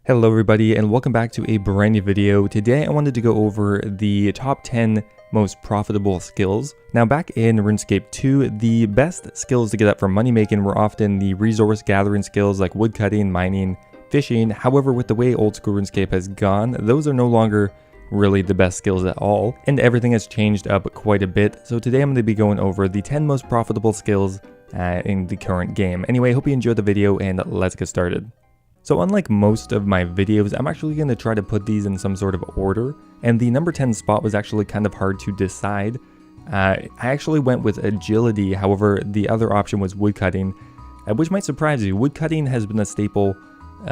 Hello everybody and welcome back to a brand new video. Today I wanted to go over the top 10 most profitable skills. Now back in RuneScape 2, the best skills to get up for money making were often the resource gathering skills like woodcutting, mining, fishing. However, with the way Oldschool Runescape has gone, those are no longer really the best skills at all, and everything has changed up quite a bit. So today I'm going to be going over the 10 most profitable skills in the current game. Anyway, I hope you enjoyed the video and let's get started. So unlike most of my videos, I'm actually going to try to put these in some sort of order, and the number 10 spot was actually kind of hard to decide. I actually went with agility, however the other option was woodcutting, which might surprise you. Woodcutting has been a staple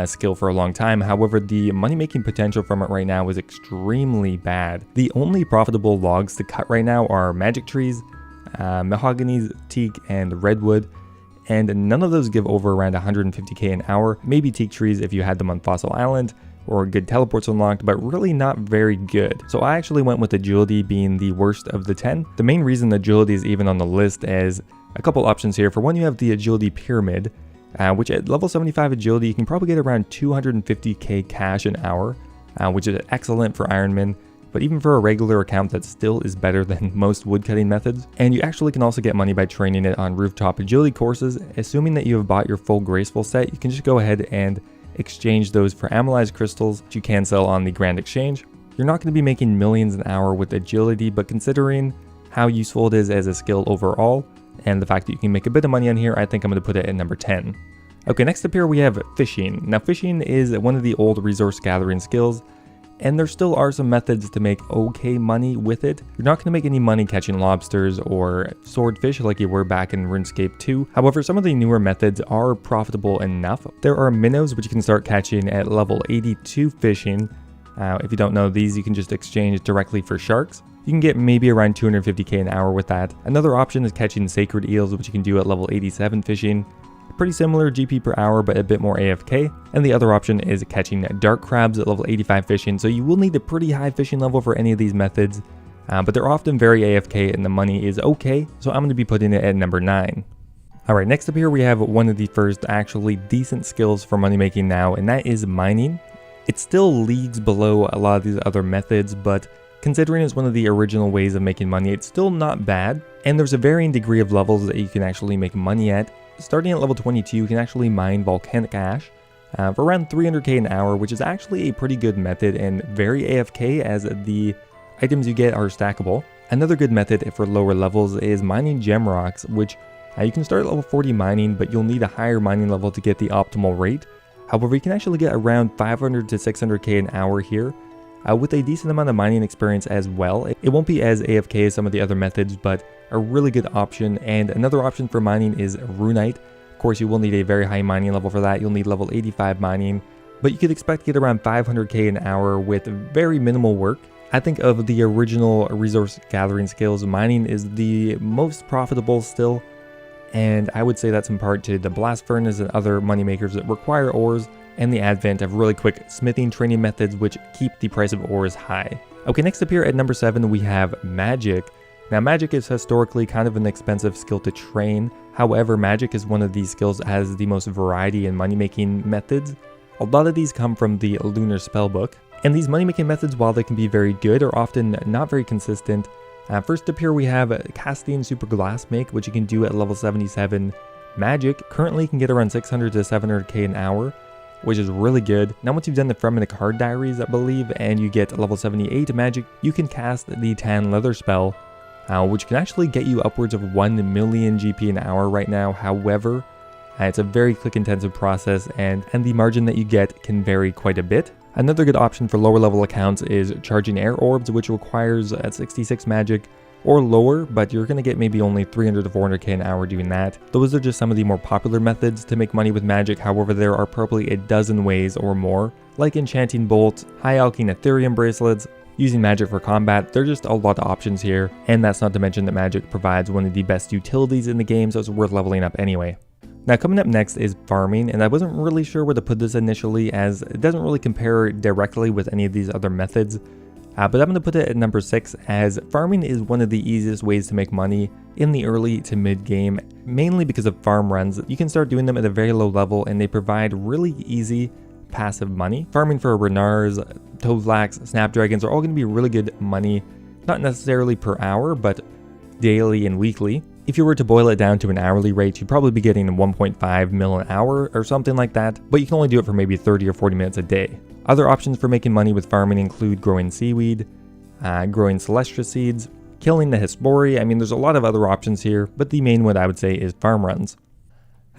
skill for a long time, however the money-making potential from it right now is extremely bad. The only profitable logs to cut right now are magic trees, mahogany, teak, and redwood. And none of those give over around 150k an hour. Maybe teak trees if you had them on Fossil Island, or good teleports unlocked, but really not very good. So I actually went with agility being the worst of the 10. The main reason agility is even on the list is a couple options here. For one, you have the agility pyramid, which at level 75 agility, you can probably get around 250k cash an hour, which is excellent for Ironman. But even for a regular account, that still is better than most woodcutting methods. And you actually can also get money by training it on rooftop agility courses. Assuming that you have bought your full graceful set, you can just go ahead and exchange those for amylized crystals, which you can sell on the Grand Exchange. You're not going to be making millions an hour with agility, but considering how useful it is as a skill overall, and the fact that you can make a bit of money on here, I think I'm going to put it at number 10. Okay, next up here we have fishing. Now fishing is one of the old resource gathering skills, and there still are some methods to make okay money with it. You're not going to make any money catching lobsters or swordfish like you were back in RuneScape 2. However, some of the newer methods are profitable enough. There are minnows which you can start catching at level 82 fishing. If you don't know these, you can just exchange directly for sharks. You can get maybe around 250k an hour with that. Another option is catching sacred eels, which you can do at level 87 fishing. Pretty similar GP per hour, but a bit more AFK. And the other option is catching dark crabs at level 85 fishing. So you will need a pretty high fishing level for any of these methods, but they're often very AFK and the money is okay. So I'm going to be putting it at number 9. Alright, next up here we have one of the first actually decent skills for money making now, and that is mining. It's still leagues below a lot of these other methods, but considering it's one of the original ways of making money, it's still not bad. And there's a varying degree of levels that you can actually make money at. Starting at level 22, you can actually mine volcanic ash for around 300k an hour, which is actually a pretty good method and very AFK as the items you get are stackable. Another good method for lower levels is mining gem rocks, which you can start at level 40 mining, but you'll need a higher mining level to get the optimal rate. However, you can actually get around 500 to 600k an hour here with a decent amount of mining experience as well. It won't be as AFK as some of the other methods, but a really good option. And another option for mining is runite. Of course, you will need a very high mining level for that. You'll need level 85 mining, but you could expect to get around 500k an hour with very minimal work. I think of the original resource gathering skills, mining is the most profitable still, and I would say that's in part to the blast furnace and other money makers that require ores, and the advent of really quick smithing training methods which keep the price of ores high. Okay, next up here at number 7 we have magic. Now magic is historically kind of an expensive skill to train. However, magic is one of these skills that has the most variety in money making methods. A lot of these come from the lunar spellbook, and these money making methods, while they can be very good, are often not very consistent. First up here we have casting super glass make, which you can do at level 77 magic. Currently you can get around 600 to 700k an hour, which is really good. Now once you've done the Fremennik Hard Diaries, I believe, and you get level 78 magic, you can cast the tan leather spell, which can actually get you upwards of 1 million GP an hour right now. However, it's a very click intensive process, and the margin that you get can vary quite a bit. Another good option for lower level accounts is charging air orbs, which requires 66 magic or lower, but you're going to get maybe only 300 to 400k an hour doing that. Those are just some of the more popular methods to make money with magic. However, there are probably a dozen ways or more, like enchanting bolts, high alching Ethereum bracelets, using magic for combat. There's just a lot of options here, and that's not to mention that magic provides one of the best utilities in the game, so it's worth leveling up anyway. Now coming up next is farming, and I wasn't really sure where to put this initially as it doesn't really compare directly with any of these other methods. But I'm going to put it at number 6 as farming is one of the easiest ways to make money in the early to mid game, mainly because of farm runs. You can start doing them at a very low level and they provide really easy passive money. Farming for Renars, Toadflax, Snapdragons are all going to be really good money, not necessarily per hour, but daily and weekly. If you were to boil it down to an hourly rate, you'd probably be getting 1.5 mil an hour or something like that, but you can only do it for maybe 30 or 40 minutes a day. Other options for making money with farming include growing seaweed, growing Celestia seeds, killing the Hespori. I mean, there's a lot of other options here, but the main one I would say is farm runs.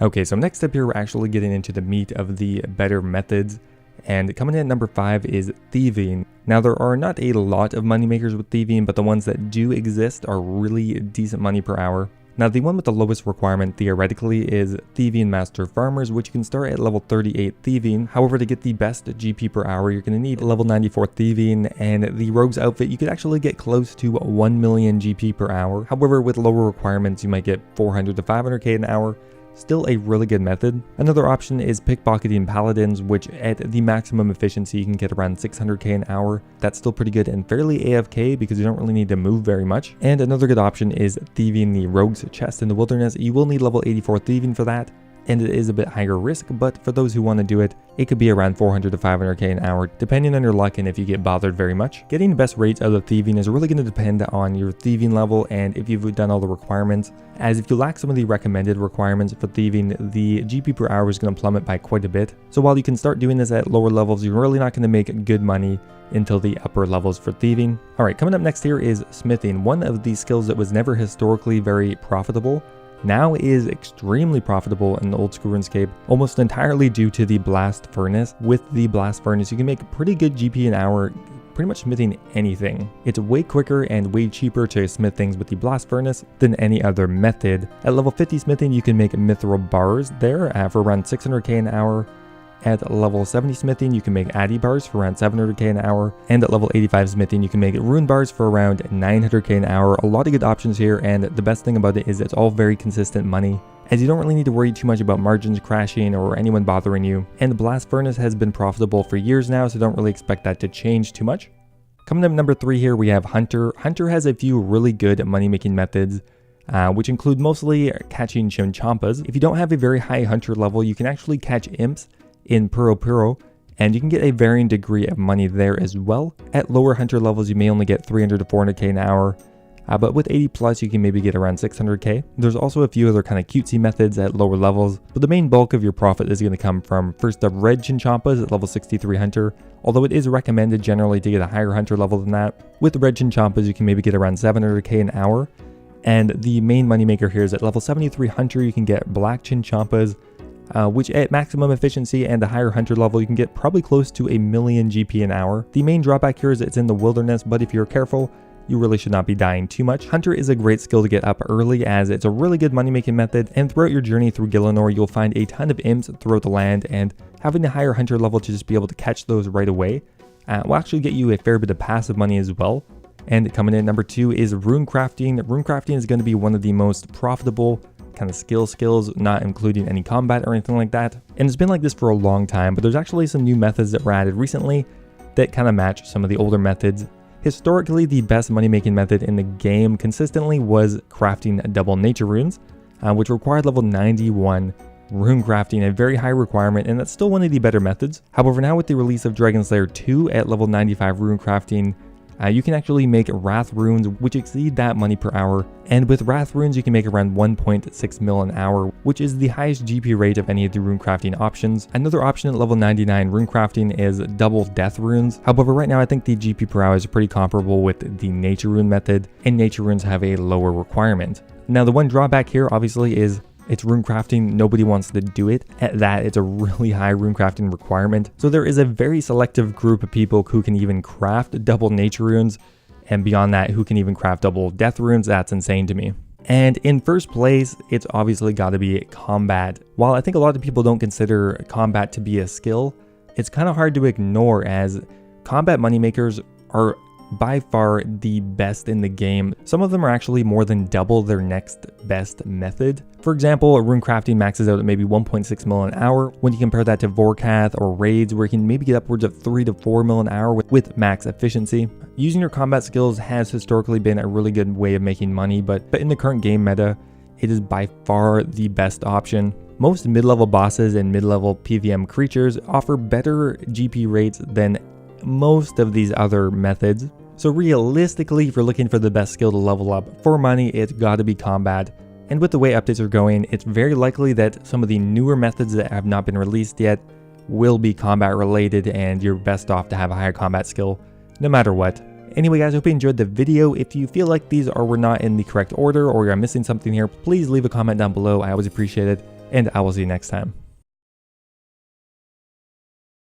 Okay, so next up here, we're actually getting into the meat of the better methods. And coming in at number 5 is thieving. Now, there are not a lot of money makers with thieving, but the ones that do exist are really decent money per hour. Now, the one with the lowest requirement theoretically is Thieving Master Farmers, which you can start at level 38 Thieving. However, to get the best GP per hour, you're going to need level 94 Thieving, and the Rogue's outfit, you could actually get close to 1 million GP per hour. However, with lower requirements, you might get 400 to 500k an hour. Still a really good method. Another option is pickpocketing paladins, which at the maximum efficiency you can get around 600k an hour. That's still pretty good and fairly AFK because you don't really need to move very much. And another good option is thieving the rogue's chest in the wilderness. You will need level 84 thieving for that, and it is a bit higher risk, but for those who want to do it, it could be around 400 to 500k an hour, depending on your luck and if you get bothered very much. Getting the best rates out of thieving is really going to depend on your thieving level and if you've done all the requirements, as if you lack some of the recommended requirements for thieving, the GP per hour is going to plummet by quite a bit. So while you can start doing this at lower levels, you're really not going to make good money until the upper levels for thieving. Alright, coming up next here is smithing, one of the skills that was never historically very profitable. Now is extremely profitable in Old School Runescape, almost entirely due to the Blast Furnace. With the Blast Furnace, you can make pretty good GP an hour, pretty much smithing anything. It's way quicker and way cheaper to smith things with the Blast Furnace than any other method. At level 50 smithing, you can make mithril bars there for around 600k an hour. At level 70 smithing, you can make addy bars for around 700k an hour, and at level 85 smithing, you can make rune bars for around 900k an hour. A lot of good options here, and the best thing about it is it's all very consistent money, as you don't really need to worry too much about margins crashing or anyone bothering you. And the Blast Furnace has been profitable for years now, so don't really expect that to change too much. Coming up number 3 here, we have Hunter. Hunter has a few really good money-making methods, which include mostly catching Chinchampas. If you don't have a very high Hunter level, you can actually catch imps in Puro, and you can get a varying degree of money there as well. At lower Hunter levels, you may only get 300 to 400k an hour, but with 80 plus, you can maybe get around 600k. There's also a few other kind of cutesy methods at lower levels, but the main bulk of your profit is going to come from, first up, red Chinchampas at level 63 Hunter, although it is recommended generally to get a higher Hunter level than that. With red Chinchampas, you can maybe get around 700k an hour, and the main moneymaker here is at level 73 Hunter, you can get black Chinchampas, which at maximum efficiency and a higher Hunter level, you can get probably close to 1 million GP an hour. The main drawback here is it's in the wilderness, but if you're careful, you really should not be dying too much. Hunter is a great skill to get up early, as it's a really good money-making method, and throughout your journey through Gielinor, you'll find a ton of imps throughout the land, and having a higher Hunter level to just be able to catch those right away will actually get you a fair bit of passive money as well. And coming in at number 2 is rune crafting. Rune crafting is going to be one of the most profitable kind of skills, not including any combat or anything like that. And it's been like this for a long time, but there's actually some new methods that were added recently that kind of match some of the older methods. Historically, the best money-making method in the game consistently was crafting double nature runes, which required level 91 rune crafting, a very high requirement, and that's still one of the better methods. However, now with the release of Dragon Slayer 2 at level 95 rune crafting, you can actually make Wrath runes, which exceed that money per hour, and with Wrath runes you can make around 1.6 mil an hour, which is the highest GP rate of any of the rune crafting options. Another option at level 99 rune crafting is double death runes. However, right now I think the GP per hour is pretty comparable with the nature rune method, and nature runes have a lower requirement. Now the one drawback here obviously is it's rune crafting, nobody wants to do it. At that, it's a really high rune crafting requirement. So there is a very selective group of people who can even craft double nature runes, and beyond that, who can even craft double death runes. That's insane to me. And in first place, it's obviously got to be combat. While I think a lot of people don't consider combat to be a skill, it's kind of hard to ignore, as combat moneymakers are by far the best in the game. Some of them are actually more than double their next best method. For example, rune crafting maxes out at maybe 1.6 mil an hour. When you compare that to Vorkath or raids, where you can maybe get upwards of 3 to 4 mil an hour with max efficiency. Using your combat skills has historically been a really good way of making money, but in the current game meta, it is by far the best option. Most mid-level bosses and mid-level PVM creatures offer better GP rates than most of these other methods. So realistically, if you're looking for the best skill to level up for money, it's gotta be combat. And with the way updates are going, it's very likely that some of the newer methods that have not been released yet will be combat related, and you're best off to have a higher combat skill no matter what. Anyway guys, I hope you enjoyed the video. If you feel like these were not in the correct order or you're missing something here, please leave a comment down below. I always appreciate it, and I will see you next time.